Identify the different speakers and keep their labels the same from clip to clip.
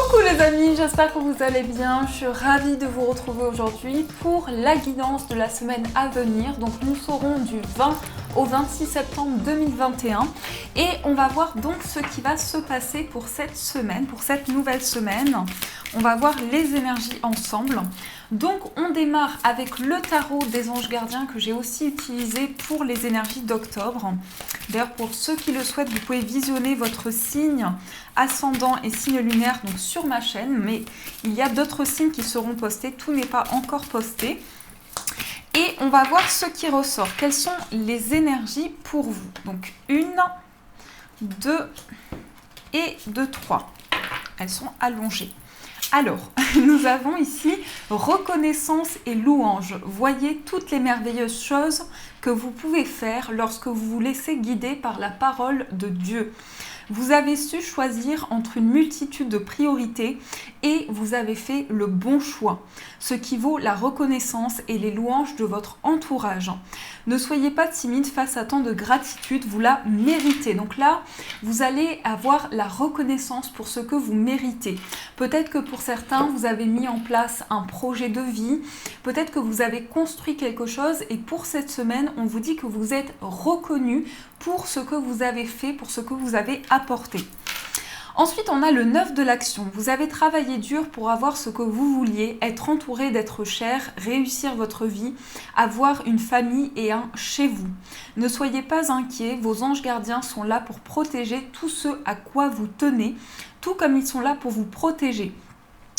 Speaker 1: Coucou les amis, j'espère que vous allez bien. Je suis ravie de vous retrouver aujourd'hui pour la guidance de la semaine à venir. Donc nous serons du 20 au 26 septembre 2021 et on va voir donc ce qui va se passer pour cette semaine, pour cette nouvelle semaine. On va voir les énergies ensemble. Donc on démarre avec le tarot des anges gardiens que j'ai aussi utilisé pour les énergies d'octobre. D'ailleurs pour ceux qui le souhaitent, vous pouvez visionner votre signe ascendant et signe lunaire donc sur ma chaîne, mais il y a d'autres signes qui seront postés, tout n'est pas encore posté. Et on va voir ce qui ressort, quelles sont les énergies pour vous. Donc 1, 2 et 2, 3. Elles sont allongées. Alors, nous avons ici reconnaissance et louange. Voyez toutes les merveilleuses choses que vous pouvez faire lorsque vous vous laissez guider par la parole de Dieu. Vous avez su choisir entre une multitude de priorités et vous avez fait le bon choix, ce qui vaut la reconnaissance et les louanges de votre entourage. Ne soyez pas timide face à tant de gratitude, vous la méritez. Donc là, vous allez avoir la reconnaissance pour ce que vous méritez. Peut-être que pour certains, vous avez mis en place un projet de vie, peut-être que vous avez construit quelque chose et pour cette semaine, on vous dit que vous êtes reconnu pour ce que vous avez fait, pour ce que vous avez apporté. Ensuite, on a le 9 de l'action. Vous avez travaillé dur pour avoir ce que vous vouliez, être entouré d'être cher, réussir votre vie, avoir une famille et un chez vous. Ne soyez pas inquiets, vos anges gardiens sont là pour protéger tout ce à quoi vous tenez, tout comme ils sont là pour vous protéger.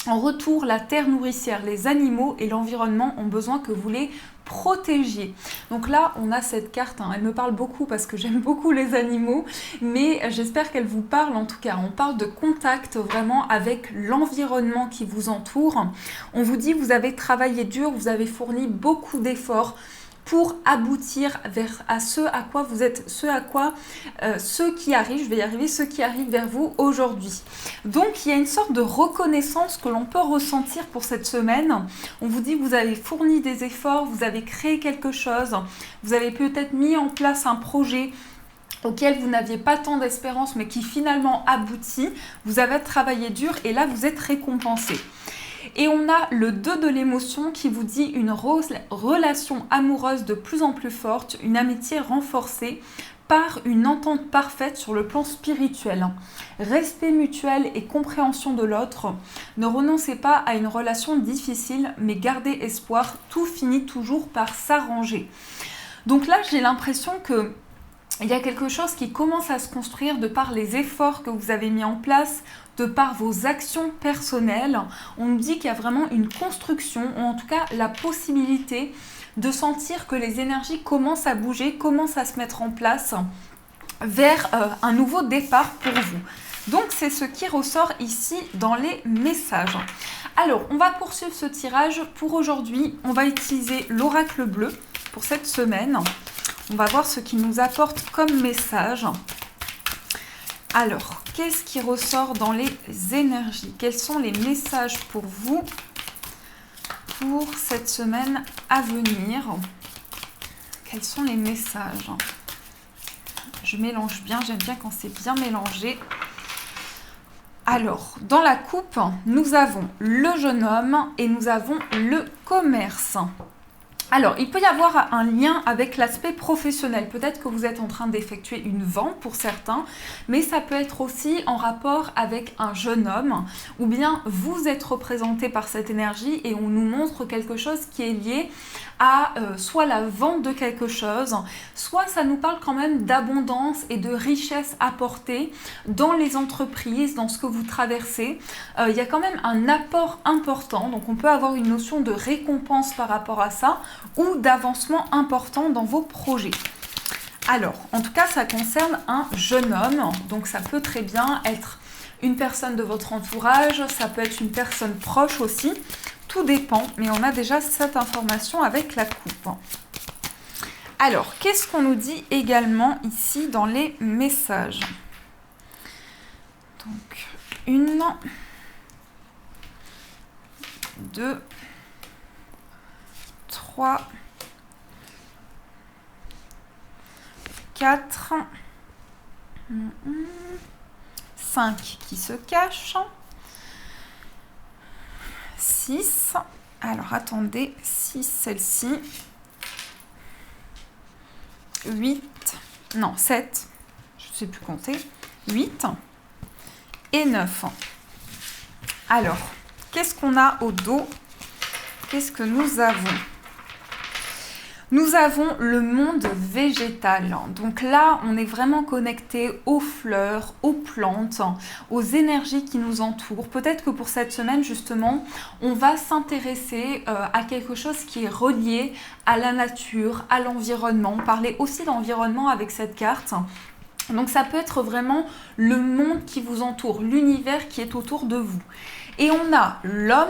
Speaker 1: En retour, la terre nourricière, les animaux et l'environnement ont besoin que vous les protégiez. Donc là, on a cette carte, elle me parle beaucoup parce que j'aime beaucoup les animaux, mais j'espère qu'elle vous parle en tout cas. On parle de contact vraiment avec l'environnement qui vous entoure. On vous dit, vous avez travaillé dur, vous avez fourni beaucoup d'efforts pour aboutir à ce à quoi vous êtes, ceux qui arrivent vers vous aujourd'hui. Donc il y a une sorte de reconnaissance que l'on peut ressentir pour cette semaine. On vous dit que vous avez fourni des efforts, vous avez créé quelque chose, vous avez peut-être mis en place un projet auquel vous n'aviez pas tant d'espérance mais qui finalement aboutit. Vous avez travaillé dur et là vous êtes récompensé. Et on a le 2 de l'émotion qui vous dit une relation amoureuse de plus en plus forte, une amitié renforcée par une entente parfaite sur le plan spirituel. Respect mutuel et compréhension de l'autre. Ne renoncez pas à une relation difficile, mais gardez espoir, tout finit toujours par s'arranger. Donc là, j'ai l'impression que il y a quelque chose qui commence à se construire de par les efforts que vous avez mis en place, de par vos actions personnelles. On nous dit qu'il y a vraiment une construction, ou en tout cas la possibilité de sentir que les énergies commencent à bouger, commencent à se mettre en place vers un nouveau départ pour vous. Donc c'est ce qui ressort ici dans les messages. Alors on va poursuivre ce tirage. Pour aujourd'hui, on va utiliser l'oracle bleu pour cette semaine. On va voir ce qu'il nous apporte comme message. Alors, qu'est-ce qui ressort dans les énergies? Quels sont les messages pour vous pour cette semaine à venir? Quels sont les messages? Je mélange bien, j'aime bien quand c'est bien mélangé. Alors, dans la coupe, nous avons le jeune homme et nous avons le commerce. Alors, il peut y avoir un lien avec l'aspect professionnel. Peut-être que vous êtes en train d'effectuer une vente pour certains, mais ça peut être aussi en rapport avec un jeune homme, ou bien vous êtes représenté par cette énergie et on nous montre quelque chose qui est lié à soit la vente de quelque chose, soit ça nous parle quand même d'abondance et de richesse apportée dans les entreprises, dans ce que vous traversez. Il y a quand même un apport important, donc on peut avoir une notion de récompense par rapport à ça, ou d'avancement important dans vos projets. Alors, en tout cas, ça concerne un jeune homme, donc ça peut très bien être une personne de votre entourage, ça peut être une personne proche aussi, tout dépend, mais on a déjà cette information avec la coupe. Alors, qu'est-ce qu'on nous dit également ici dans les messages? Donc, 1, 2, 3, 4, 5 qui se cachent, 6. Alors, attendez, 6, celle-ci. 8. Non, 7. Je ne sais plus compter. 8. Et 9. Alors, qu'est-ce qu'on a au dos? Qu'est-ce que nous avons? Nous avons le monde végétal. Donc là, on est vraiment connecté aux fleurs, aux plantes, aux énergies qui nous entourent. Peut-être que pour cette semaine, justement, on va s'intéresser à quelque chose qui est relié à la nature, à l'environnement. Parler aussi d'environnement avec cette carte. Donc ça peut être vraiment le monde qui vous entoure, l'univers qui est autour de vous. Et on a l'homme,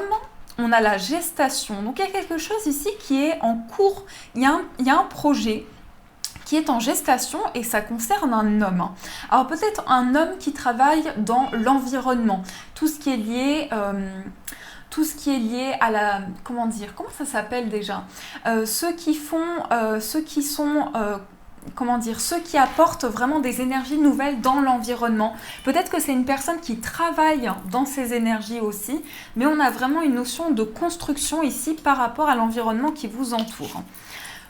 Speaker 1: on a la gestation. Donc il y a quelque chose ici qui est en cours. Il y a un projet qui est en gestation et ça concerne un homme. Alors peut-être un homme qui travaille dans l'environnement. Tout ce qui est lié... à la... Comment dire? Comment ça s'appelle déjà? Ceux qui apportent vraiment des énergies nouvelles dans l'environnement. Peut-être que c'est une personne qui travaille dans ces énergies aussi, mais on a vraiment une notion de construction ici par rapport à l'environnement qui vous entoure.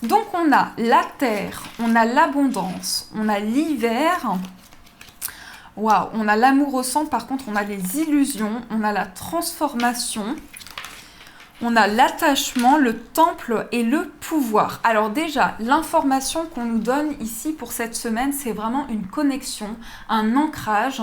Speaker 1: Donc on a la terre, on a l'abondance, on a l'hiver. Waouh, on a l'amour au sang, par contre on a les illusions, on a la transformation. On a l'attachement, le temple et le pouvoir. Alors déjà, l'information qu'on nous donne ici pour cette semaine, c'est vraiment une connexion, un ancrage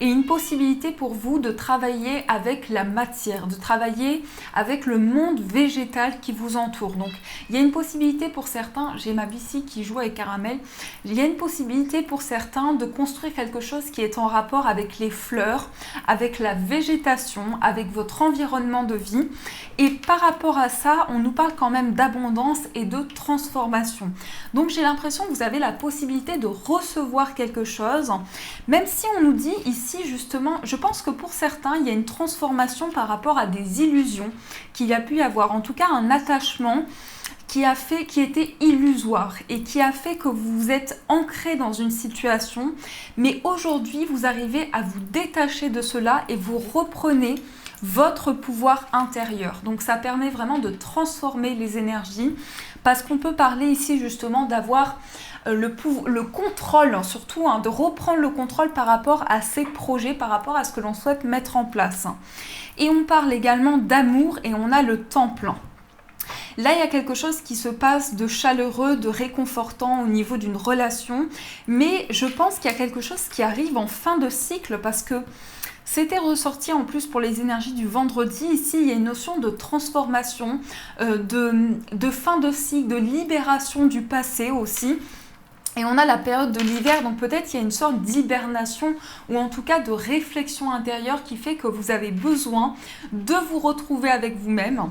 Speaker 1: et une possibilité pour vous de travailler avec la matière, de travailler avec le monde végétal qui vous entoure. Donc, il y a une possibilité pour certains, j'ai ma bici qui joue avec Caramel, il y a une possibilité pour certains de construire quelque chose qui est en rapport avec les fleurs, avec la végétation, avec votre environnement de vie. Et par rapport à ça, on nous parle quand même d'abondance et de transformation. Donc j'ai l'impression que vous avez la possibilité de recevoir quelque chose, même si on nous dit ici justement, je pense que pour certains, il y a une transformation par rapport à des illusions qu'il y a pu y avoir, en tout cas un attachement qui était illusoire et qui a fait que vous vous êtes ancré dans une situation, mais aujourd'hui vous arrivez à vous détacher de cela et vous reprenez votre pouvoir intérieur. Donc ça permet vraiment de transformer les énergies parce qu'on peut parler ici justement d'avoir le contrôle, surtout de reprendre le contrôle par rapport à ces projets, par rapport à ce que l'on souhaite mettre en place. Et on parle également d'amour et on a le temple. Là, il y a quelque chose qui se passe de chaleureux, de réconfortant au niveau d'une relation, mais je pense qu'il y a quelque chose qui arrive en fin de cycle parce que c'était ressorti en plus pour les énergies du vendredi. Ici, il y a une notion de transformation, de fin de cycle, de libération du passé aussi. Et on a la période de l'hiver, donc peut-être il y a une sorte d'hibernation ou en tout cas de réflexion intérieure qui fait que vous avez besoin de vous retrouver avec vous-même.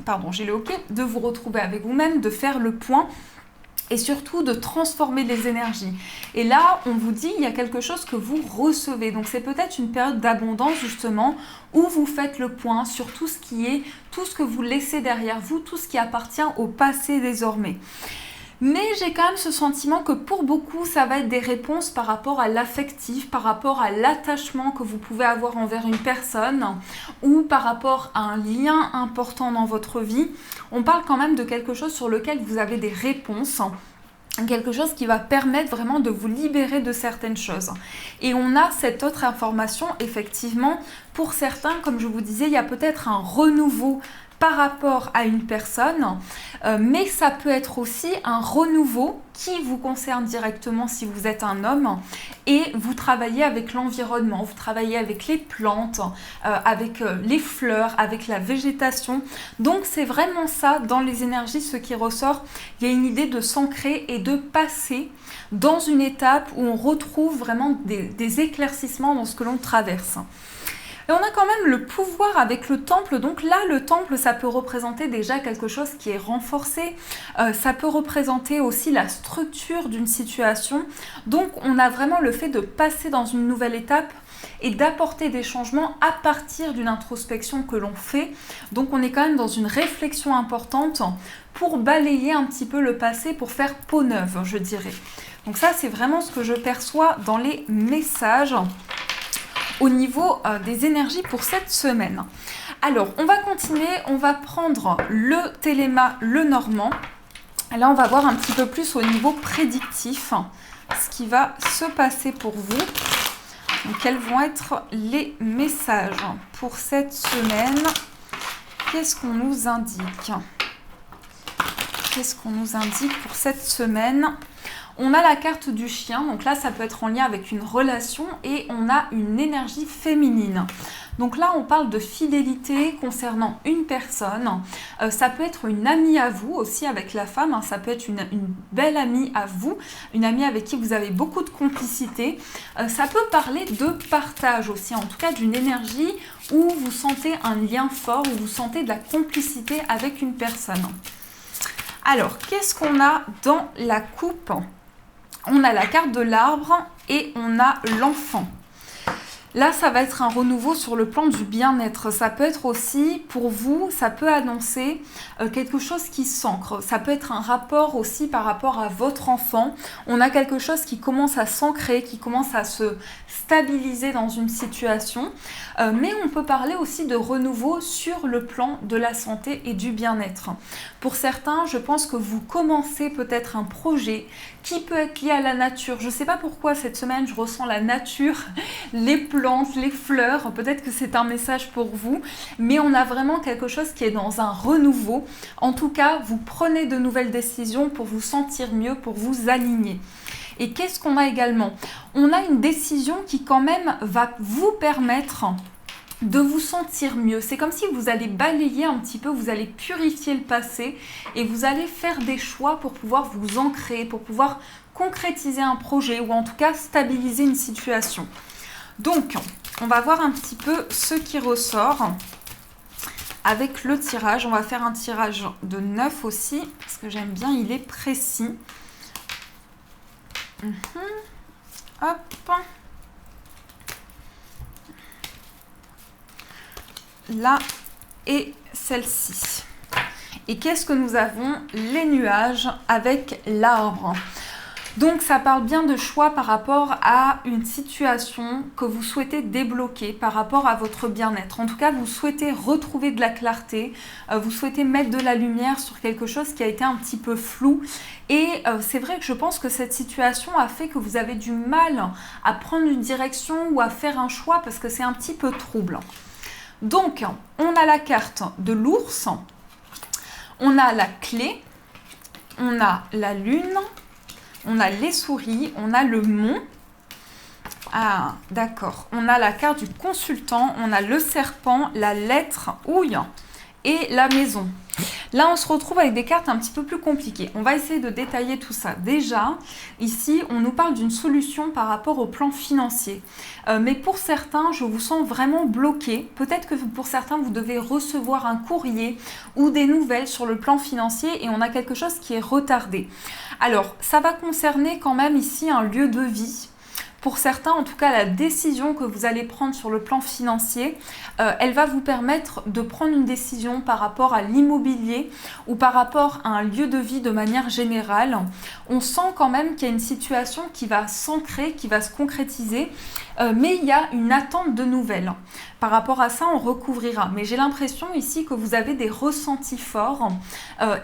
Speaker 1: Pardon, j'ai le OK. De vous retrouver avec vous-même, de faire le point et surtout de transformer les énergies. Et là, on vous dit, il y a quelque chose que vous recevez. Donc c'est peut-être une période d'abondance justement où vous faites le point sur tout ce que vous laissez derrière vous, tout ce qui appartient au passé désormais. Mais j'ai quand même ce sentiment que pour beaucoup, ça va être des réponses par rapport à l'affectif, par rapport à l'attachement que vous pouvez avoir envers une personne ou par rapport à un lien important dans votre vie. On parle quand même de quelque chose sur lequel vous avez des réponses. Quelque chose qui va permettre vraiment de vous libérer de certaines choses. Et on a cette autre information, effectivement, pour certains, comme je vous disais, il y a peut-être un renouveau par rapport à une personne, mais ça peut être aussi un renouveau qui vous concerne directement si vous êtes un homme et vous travaillez avec l'environnement, vous travaillez avec les plantes, avec les fleurs, avec la végétation. Donc c'est vraiment ça dans les énergies, ce qui ressort. Il y a une idée de s'ancrer et de passer dans une étape où on retrouve vraiment des éclaircissements dans ce que l'on traverse. Et on a quand même le pouvoir avec le temple. Donc là, le temple, ça peut représenter déjà quelque chose qui est renforcé. Ça peut représenter aussi la structure d'une situation. Donc, on a vraiment le fait de passer dans une nouvelle étape et d'apporter des changements à partir d'une introspection que l'on fait. Donc, on est quand même dans une réflexion importante pour balayer un petit peu le passé, pour faire peau neuve, je dirais. Donc ça, c'est vraiment ce que je perçois dans les messages. au niveau des énergies pour cette semaine. Alors, on va continuer, on va prendre le Téléma, le Normand. Là, on va voir un petit peu plus au niveau prédictif ce qui va se passer pour vous. Donc, quels vont être les messages pour cette semaine? Qu'est-ce qu'on nous indique? Qu'est-ce qu'on nous indique pour cette semaine? On a la carte du chien, donc là ça peut être en lien avec une relation et on a une énergie féminine. Donc là on parle de fidélité concernant une personne, ça peut être une amie à vous aussi avec la femme, hein. Ça peut être une belle amie à vous, une amie avec qui vous avez beaucoup de complicité. Ça peut parler de partage aussi, en tout cas d'une énergie où vous sentez un lien fort, où vous sentez de la complicité avec une personne. Alors, qu'est-ce qu'on a dans la coupe? On a la carte de l'arbre et on a l'enfant. Là, ça va être un renouveau sur le plan du bien-être. Ça peut être aussi, pour vous, ça peut annoncer quelque chose qui s'ancre. Ça peut être un rapport aussi par rapport à votre enfant. On a quelque chose qui commence à s'ancrer, qui commence à se stabiliser dans une situation. Mais on peut parler aussi de renouveau sur le plan de la santé et du bien-être. Pour certains, je pense que vous commencez peut-être un projet qui peut être lié à la nature. Je ne sais pas pourquoi cette semaine, je ressens la nature, les plantes, les fleurs. Peut-être que c'est un message pour vous, mais on a vraiment quelque chose qui est dans un renouveau. En tout cas, vous prenez de nouvelles décisions pour vous sentir mieux, pour vous aligner. Et qu'est-ce qu'on a également? On a une décision qui quand même va vous permettre de vous sentir mieux. C'est comme si vous allez balayer un petit peu, vous allez purifier le passé et vous allez faire des choix pour pouvoir vous ancrer, pour pouvoir concrétiser un projet ou en tout cas stabiliser une situation. Donc, on va voir un petit peu ce qui ressort avec le tirage. On va faire un tirage de 9 aussi parce que j'aime bien, il est précis. Hop. Là et celle-ci. Et qu'est-ce que nous avons? Les nuages avec l'arbre. Donc ça parle bien de choix par rapport à une situation que vous souhaitez débloquer par rapport à votre bien-être. En tout cas, vous souhaitez retrouver de la clarté, vous souhaitez mettre de la lumière sur quelque chose qui a été un petit peu flou. Et c'est vrai que je pense que cette situation a fait que vous avez du mal à prendre une direction ou à faire un choix parce que c'est un petit peu trouble. Donc, on a la carte de l'ours, on a la clé, on a la lune, on a les souris, on a le mont. Ah, d'accord. On a la carte du consultant, on a le serpent, la lettre, ouille et la maison. Là, on se retrouve avec des cartes un petit peu plus compliquées. On va essayer de détailler tout ça. Déjà, ici, on nous parle d'une solution par rapport au plan financier. Mais pour certains, je vous sens vraiment bloqué. Peut-être que pour certains, vous devez recevoir un courrier ou des nouvelles sur le plan financier et on a quelque chose qui est retardé. Alors, ça va concerner quand même ici un lieu de vie. Pour certains, en tout cas, la décision que vous allez prendre sur le plan financier, elle va vous permettre de prendre une décision par rapport à l'immobilier ou par rapport à un lieu de vie de manière générale. On sent quand même qu'il y a une situation qui va s'ancrer, qui va se concrétiser, mais il y a une attente de nouvelles. Par rapport à ça, on recouvrira. Mais j'ai l'impression ici que vous avez des ressentis forts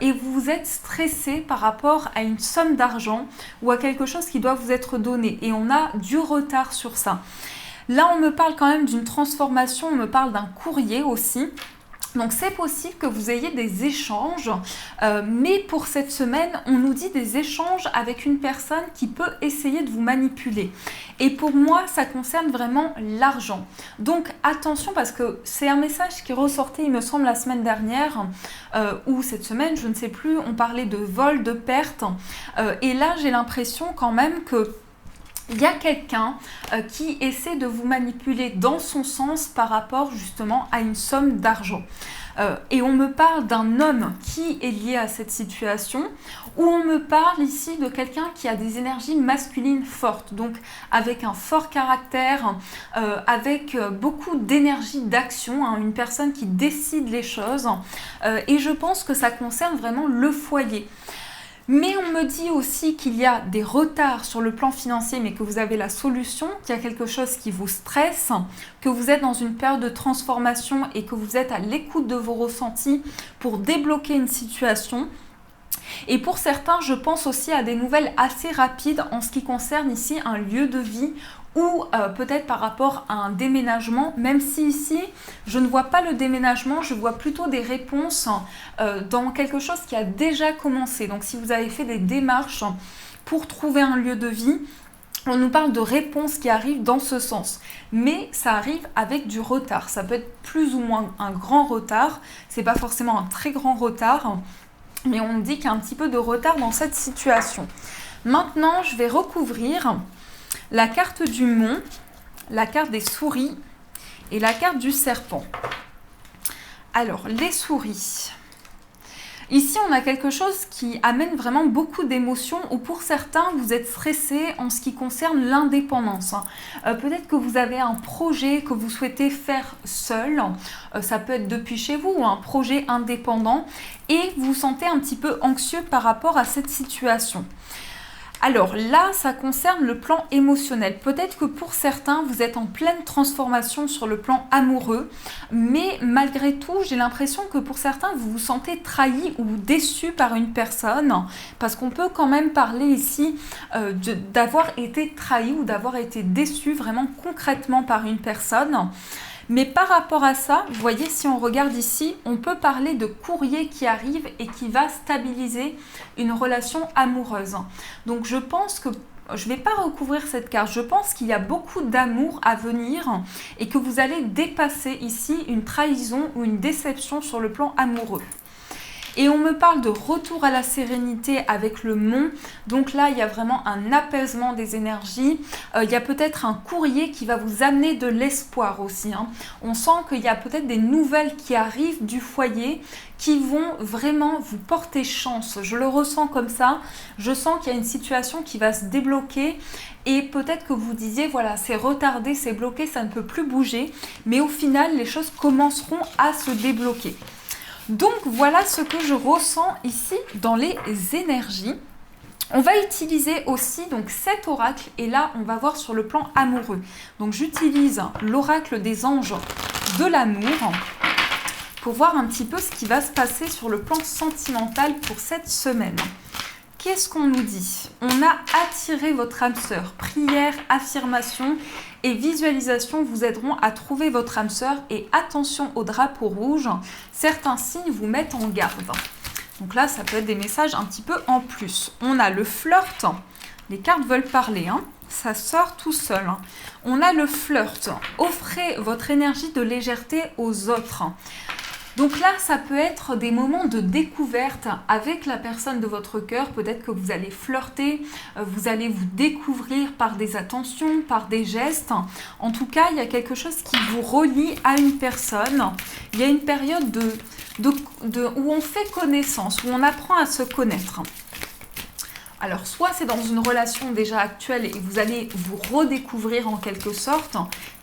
Speaker 1: et vous êtes stressé par rapport à une somme d'argent ou à quelque chose qui doit vous être donné. Et on a du retard sur ça. Là, on me parle quand même d'une transformation, on me parle d'un courrier aussi. Donc c'est possible que vous ayez des échanges, mais pour cette semaine, on nous dit des échanges avec une personne qui peut essayer de vous manipuler. Et pour moi, ça concerne vraiment l'argent. Donc attention parce que c'est un message qui ressortait, il me semble, la semaine dernière, ou cette semaine, je ne sais plus, on parlait de vol, de perte. Et là, j'ai l'impression quand même que il y a quelqu'un qui essaie de vous manipuler dans son sens par rapport justement à une somme d'argent. Et on me parle d'un homme qui est lié à cette situation, ou on me parle ici de quelqu'un qui a des énergies masculines fortes, donc avec un fort caractère, avec beaucoup d'énergie d'action, hein, une personne qui décide les choses. Et je pense que ça concerne vraiment le foyer. Mais on me dit aussi qu'il y a des retards sur le plan financier, mais que vous avez la solution, qu'il y a quelque chose qui vous stresse, que vous êtes dans une période de transformation et que vous êtes à l'écoute de vos ressentis pour débloquer une situation. Et pour certains, je pense aussi à des nouvelles assez rapides en ce qui concerne ici un lieu de vie ou peut-être par rapport à un déménagement, même si ici, je ne vois pas le déménagement, je vois plutôt des réponses dans quelque chose qui a déjà commencé. Donc si vous avez fait des démarches pour trouver un lieu de vie, on nous parle de réponses qui arrivent dans ce sens. Mais ça arrive avec du retard. Ça peut être plus ou moins un grand retard. C'est pas forcément un très grand retard, mais on dit qu'il y a un petit peu de retard dans cette situation. Maintenant, je vais recouvrir la carte du mont, la carte des souris et la carte du serpent. Alors, les souris. Ici, on a quelque chose qui amène vraiment beaucoup d'émotions ou pour certains, vous êtes stressés en ce qui concerne l'indépendance. Peut-être que vous avez un projet que vous souhaitez faire seul, ça peut être depuis chez vous ou un projet indépendant et vous vous sentez un petit peu anxieux par rapport à cette situation. Alors là, ça concerne le plan émotionnel. Peut-être que pour certains, vous êtes en pleine transformation sur le plan amoureux, mais malgré tout, j'ai l'impression que pour certains, vous vous sentez trahi ou déçu par une personne, parce qu'on peut quand même parler ici d'avoir été trahi ou d'avoir été déçu vraiment concrètement par une personne. Mais par rapport à ça, vous voyez, si on regarde ici, on peut parler de courrier qui arrive et qui va stabiliser une relation amoureuse. Donc je pense que, je ne vais pas recouvrir cette carte, je pense qu'il y a beaucoup d'amour à venir et que vous allez dépasser ici une trahison ou une déception sur le plan amoureux. Et on me parle de retour à la sérénité avec le mont. Donc là, il y a vraiment un apaisement des énergies. Il y a peut-être un courrier qui va vous amener de l'espoir aussi. On sent qu'il y a peut-être des nouvelles qui arrivent du foyer qui vont vraiment vous porter chance. Je le ressens comme ça. Je sens qu'il y a une situation qui va se débloquer. Et peut-être que vous disiez, voilà, c'est retardé, c'est bloqué, ça ne peut plus bouger. Mais au final, les choses commenceront à se débloquer. Donc voilà ce que je ressens ici dans les énergies. On va utiliser aussi donc cet oracle et là on va voir sur le plan amoureux. Donc j'utilise l'oracle des anges de l'amour pour voir un petit peu ce qui va se passer sur le plan sentimental pour cette semaine. Qu'est-ce qu'on nous dit? On a attiré votre âme sœur. Prière, affirmation et visualisation vous aideront à trouver votre âme sœur et attention au drapeau rouge. Certains signes vous mettent en garde. Donc là, ça peut être des messages un petit peu en plus. On a le flirt. Les cartes veulent parler, ça sort tout seul. On a le flirt. Offrez votre énergie de légèreté aux autres. Donc là, ça peut être des moments de découverte avec la personne de votre cœur. Peut-être que vous allez flirter, vous allez vous découvrir par des attentions, par des gestes. En tout cas, il y a quelque chose qui vous relie à une personne. Il y a une période où on fait connaissance, où on apprend à se connaître. Alors, soit c'est dans une relation déjà actuelle et vous allez vous redécouvrir en quelque sorte,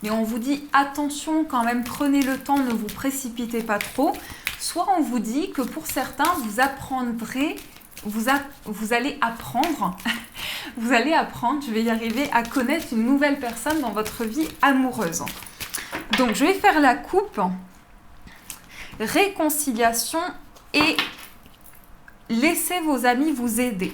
Speaker 1: mais on vous dit attention quand même, prenez le temps, ne vous précipitez pas trop. Soit on vous dit que pour certains, vous allez apprendre, je vais y arriver, à connaître une nouvelle personne dans votre vie amoureuse. Donc, je vais faire la coupe, réconciliation et laissez vos amis vous aider.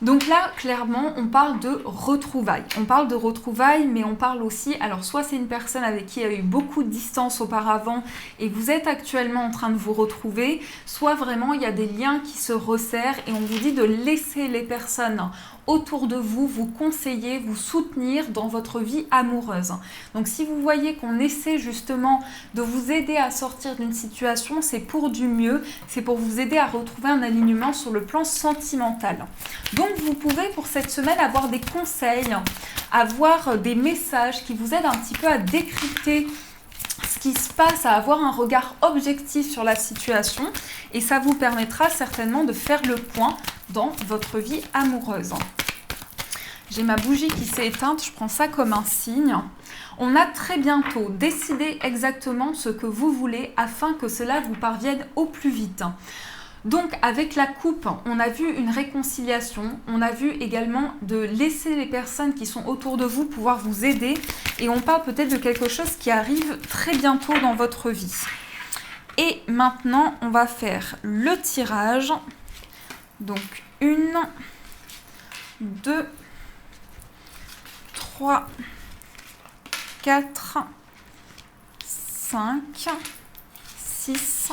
Speaker 1: Donc là, clairement, on parle de retrouvailles. On parle de retrouvailles, mais on parle aussi, alors soit c'est une personne avec qui il y a eu beaucoup de distance auparavant et vous êtes actuellement en train de vous retrouver, soit vraiment il y a des liens qui se resserrent et on vous dit de laisser les personnes autour de vous, vous conseiller, vous soutenir dans votre vie amoureuse. Donc si vous voyez qu'on essaie justement de vous aider à sortir d'une situation, c'est pour du mieux, c'est pour vous aider à retrouver un alignement sur le plan sentimental. Donc vous pouvez pour cette semaine avoir des conseils, avoir des messages qui vous aident un petit peu à décrypter ce qui se passe, à avoir un regard objectif sur la situation et ça vous permettra certainement de faire le point dans votre vie amoureuse. J'ai ma bougie qui s'est éteinte, je prends ça comme un signe. On a très bientôt décidé exactement ce que vous voulez afin que cela vous parvienne au plus vite. Donc avec la coupe, on a vu une réconciliation, on a vu également de laisser les personnes qui sont autour de vous pouvoir vous aider et on parle peut-être de quelque chose qui arrive très bientôt dans votre vie. Et maintenant, on va faire le tirage. Donc 1, 2, 3, 4, 5, 6,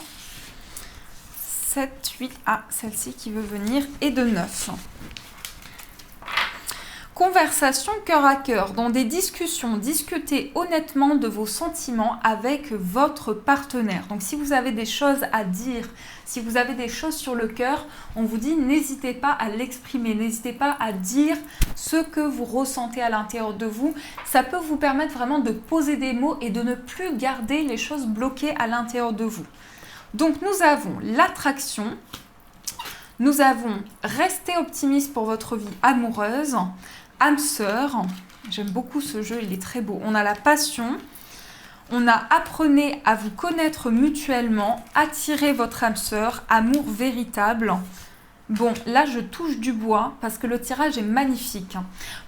Speaker 1: 7, 8, celle-ci qui veut venir, et de 9. Conversation cœur à cœur, dans des discussions, discutez honnêtement de vos sentiments avec votre partenaire. Donc si vous avez des choses à dire, si vous avez des choses sur le cœur, on vous dit n'hésitez pas à l'exprimer, n'hésitez pas à dire ce que vous ressentez à l'intérieur de vous. Ça peut vous permettre vraiment de poser des mots et de ne plus garder les choses bloquées à l'intérieur de vous. Donc nous avons l'attraction, nous avons rester optimiste pour votre vie amoureuse, âme sœur, j'aime beaucoup ce jeu, il est très beau. On a la passion, on a apprenez à vous connaître mutuellement, attirez votre âme sœur, amour véritable. Bon, là je touche du bois parce que le tirage est magnifique.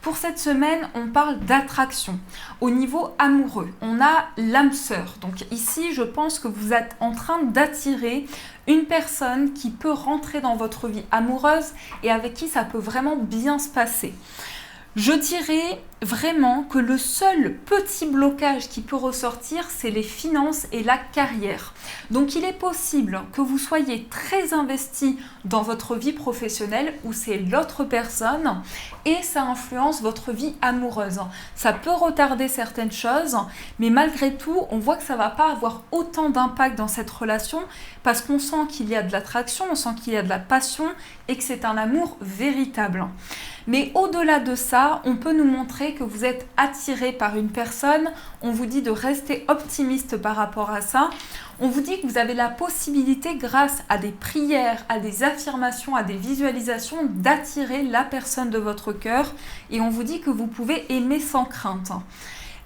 Speaker 1: Pour cette semaine, on parle d'attraction. Au niveau amoureux, on a l'âme sœur. Donc ici, je pense que vous êtes en train d'attirer une personne qui peut rentrer dans votre vie amoureuse et avec qui ça peut vraiment bien se passer. Je dirais vraiment que le seul petit blocage qui peut ressortir, c'est les finances et la carrière. Donc il est possible que vous soyez très investi dans votre vie professionnelle où c'est l'autre personne et ça influence votre vie amoureuse. Ça peut retarder certaines choses, mais malgré tout, on voit que ça ne va pas avoir autant d'impact dans cette relation parce qu'on sent qu'il y a de l'attraction, on sent qu'il y a de la passion et que c'est un amour véritable. Mais au-delà de ça, on peut nous montrer que vous êtes attiré par une personne. On vous dit de rester optimiste par rapport à ça. On vous dit que vous avez la possibilité, grâce à des prières, à des affirmations, à des visualisations, d'attirer la personne de votre cœur. Et on vous dit que vous pouvez aimer sans crainte.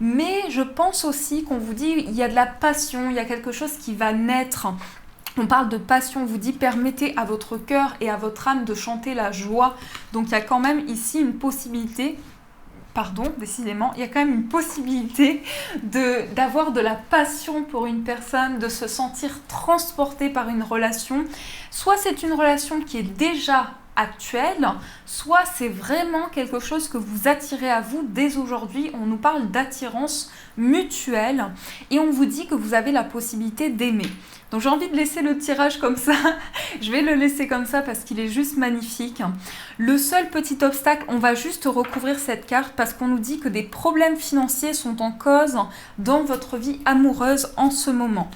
Speaker 1: Mais je pense aussi qu'on vous dit qu'il y a de la passion, il y a quelque chose qui va naître. On parle de passion, on vous dit permettez à votre cœur et à votre âme de chanter la joie. Donc il y a quand même ici une possibilité, décidément, il y a quand même une possibilité d'avoir de la passion pour une personne, de se sentir transporté par une relation. Soit c'est une relation qui est déjà actuelle, soit c'est vraiment quelque chose que vous attirez à vous dès aujourd'hui. On nous parle d'attirance mutuelle et on vous dit que vous avez la possibilité d'aimer. Donc j'ai envie de laisser le tirage comme ça, je vais le laisser comme ça parce qu'il est juste magnifique. Le seul petit obstacle, on va juste recouvrir cette carte parce qu'on nous dit que des problèmes financiers sont en cause dans votre vie amoureuse en ce moment.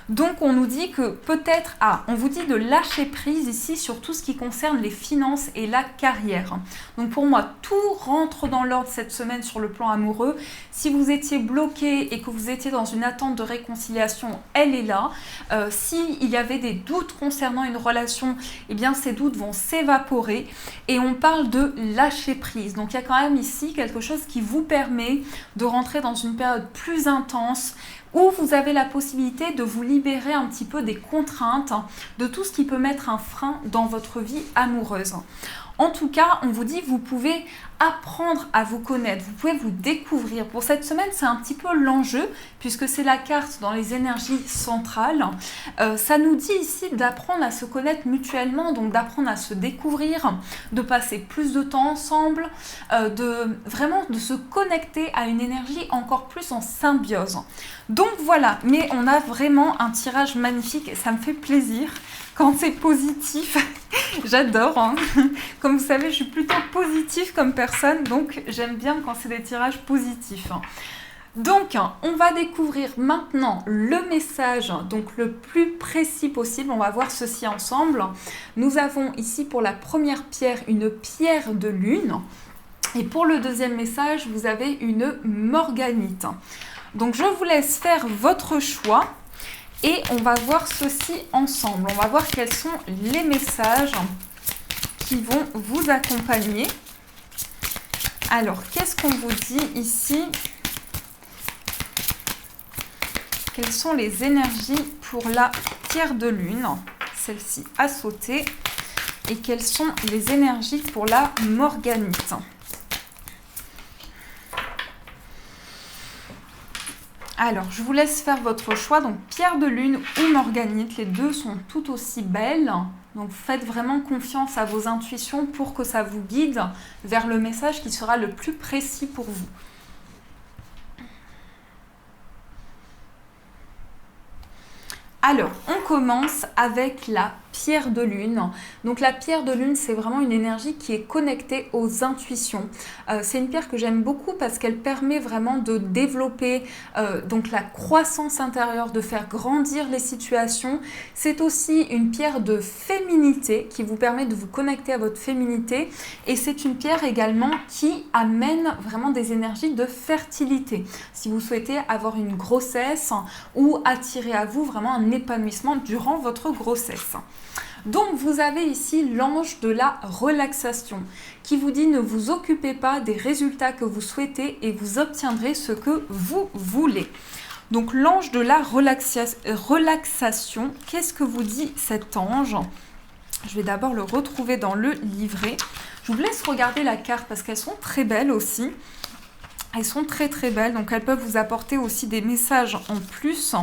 Speaker 1: Donc on nous dit que peut-être, on vous dit de lâcher prise ici sur tout ce qui concerne les finances et la carrière. Donc pour moi, tout rentre dans l'ordre cette semaine sur le plan amoureux. Si vous étiez bloqué et que vous étiez dans une attente de réconciliation, elle est là. S'il y avait des doutes concernant une relation, eh bien ces doutes vont s'évaporer et on parle de lâcher prise. Donc il y a quand même ici quelque chose qui vous permet de rentrer dans une période plus intense où vous avez la possibilité de vous libérer un petit peu des contraintes, de tout ce qui peut mettre un frein dans votre vie amoureuse. En tout cas, on vous dit que vous pouvez apprendre à vous connaître, vous pouvez vous découvrir. Pour cette semaine, c'est un petit peu l'enjeu, puisque c'est la carte dans les énergies centrales. Ça nous dit ici d'apprendre à se connaître mutuellement, donc d'apprendre à se découvrir, de passer plus de temps ensemble, vraiment de se connecter à une énergie encore plus en symbiose. Donc voilà, mais on a vraiment un tirage magnifique et ça me fait plaisir quand c'est positif. J'adore, hein. Comme vous savez, je suis plutôt positive comme personne, donc j'aime bien quand c'est des tirages positifs. Donc, on va découvrir maintenant le message, donc le plus précis possible. On va voir ceci ensemble. Nous avons ici pour la première pierre une pierre de lune. Et pour le deuxième message, vous avez une morganite. Donc, je vous laisse faire votre choix. Et on va voir ceci ensemble. On va voir quels sont les messages qui vont vous accompagner. Alors, qu'est-ce qu'on vous dit ici? Quelles sont les énergies pour la pierre de lune? celle-ci à sauter. Et quelles sont les énergies pour la morganite? Alors, je vous laisse faire votre choix. Donc, pierre de lune ou morganite, les deux sont tout aussi belles. Donc, faites vraiment confiance à vos intuitions pour que ça vous guide vers le message qui sera le plus précis pour vous. Alors, on commence avec la pierre de lune. Donc la pierre de lune, c'est vraiment une énergie qui est connectée aux intuitions. C'est une pierre que j'aime beaucoup parce qu'elle permet vraiment de développer donc la croissance intérieure, de faire grandir les situations. C'est aussi une pierre de féminité qui vous permet de vous connecter à votre féminité. Et c'est une pierre également qui amène vraiment des énergies de fertilité. Si vous souhaitez avoir une grossesse ou attirer à vous vraiment un épanouissement durant votre grossesse. Donc vous avez ici l'ange de la relaxation qui vous dit ne vous occupez pas des résultats que vous souhaitez et vous obtiendrez ce que vous voulez. Donc l'ange de la relaxation, qu'est-ce que vous dit cet ange? Je vais d'abord le retrouver dans le livret. Je vous laisse regarder la carte parce qu'elles sont très belles aussi. Elles sont très très belles, donc elles peuvent vous apporter aussi des messages en plus.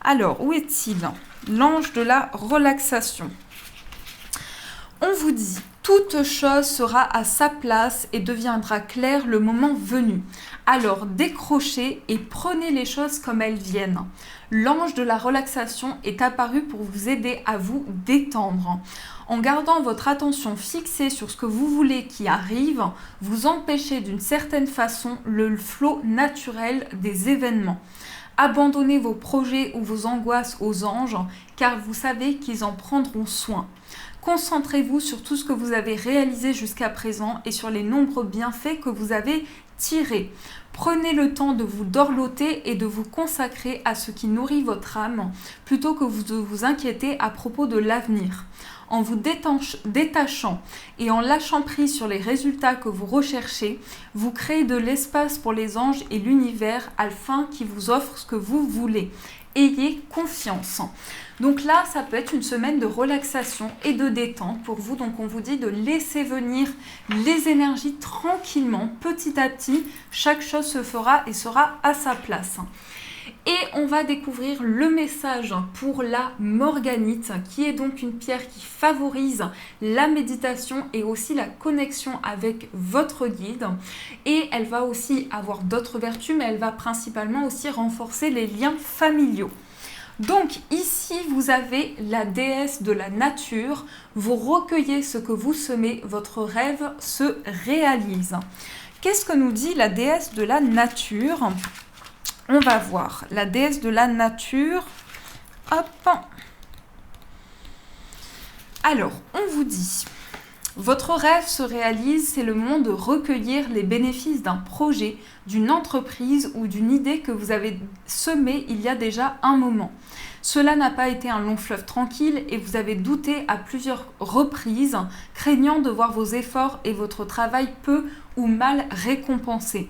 Speaker 1: Alors, où est-il? L'ange de la relaxation. On vous dit, toute chose sera à sa place et deviendra claire le moment venu. Alors, décrochez et prenez les choses comme elles viennent. L'ange de la relaxation est apparu pour vous aider à vous détendre. En gardant votre attention fixée sur ce que vous voulez qui arrive, vous empêchez d'une certaine façon le flot naturel des événements. Abandonnez vos projets ou vos angoisses aux anges, car vous savez qu'ils en prendront soin. Concentrez-vous sur tout ce que vous avez réalisé jusqu'à présent et sur les nombreux bienfaits que vous avez tirés. Prenez le temps de vous dorloter et de vous consacrer à ce qui nourrit votre âme, plutôt que de vous inquiéter à propos de l'avenir. En vous détachant et en lâchant prise sur les résultats que vous recherchez, vous créez de l'espace pour les anges et l'univers afin qu'ils vous offrent ce que vous voulez. Ayez confiance. Donc là, ça peut être une semaine de relaxation et de détente pour vous. Donc on vous dit de laisser venir les énergies tranquillement, petit à petit. Chaque chose se fera et sera à sa place. Et on va découvrir le message pour la morganite, qui est donc une pierre qui favorise la méditation et aussi la connexion avec votre guide. Et elle va aussi avoir d'autres vertus, mais elle va principalement aussi renforcer les liens familiaux. Donc ici, vous avez la déesse de la nature. Vous recueillez ce que vous semez, votre rêve se réalise. Qu'est-ce que nous dit la déesse de la nature ? On va voir la déesse de la nature. Hop. Alors, on vous dit, votre rêve se réalise, c'est le moment de recueillir les bénéfices d'un projet, d'une entreprise ou d'une idée que vous avez semée il y a déjà un moment. Cela n'a pas été un long fleuve tranquille et vous avez douté à plusieurs reprises, craignant de voir vos efforts et votre travail peu ou mal récompensés.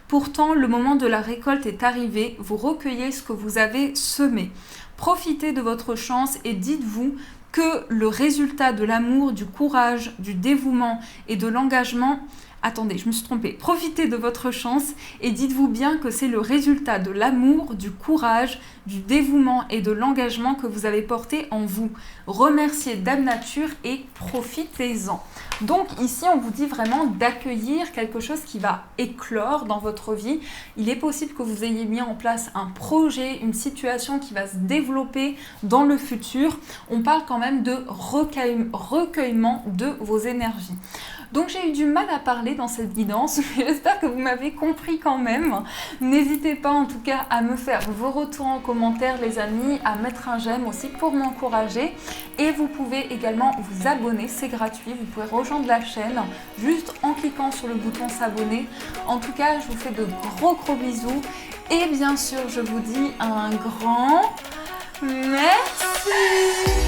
Speaker 1: Pourtant, le moment de la récolte est arrivé, vous recueillez ce que vous avez semé. Profitez de votre chance et dites-vous que le résultat de l'amour, du courage, du dévouement et de l'engagement... Attendez, je me suis trompée. Profitez de votre chance et dites-vous bien que c'est le résultat de l'amour, du courage, du dévouement et de l'engagement que vous avez porté en vous. Remerciez Dame Nature et profitez-en. Donc ici, on vous dit vraiment d'accueillir quelque chose qui va éclore dans votre vie. Il est possible que vous ayez mis en place un projet, une situation qui va se développer dans le futur. On parle quand même de recueillement de vos énergies. Donc j'ai eu du mal à parler dans cette guidance, mais j'espère que vous m'avez compris quand même. N'hésitez pas en tout cas à me faire vos retours en commentaire les amis, à mettre un j'aime aussi pour m'encourager. Et vous pouvez également vous abonner, c'est gratuit, vous pouvez rejoindre la chaîne juste en cliquant sur le bouton s'abonner. En tout cas, je vous fais de gros bisous et bien sûr je vous dis un grand merci.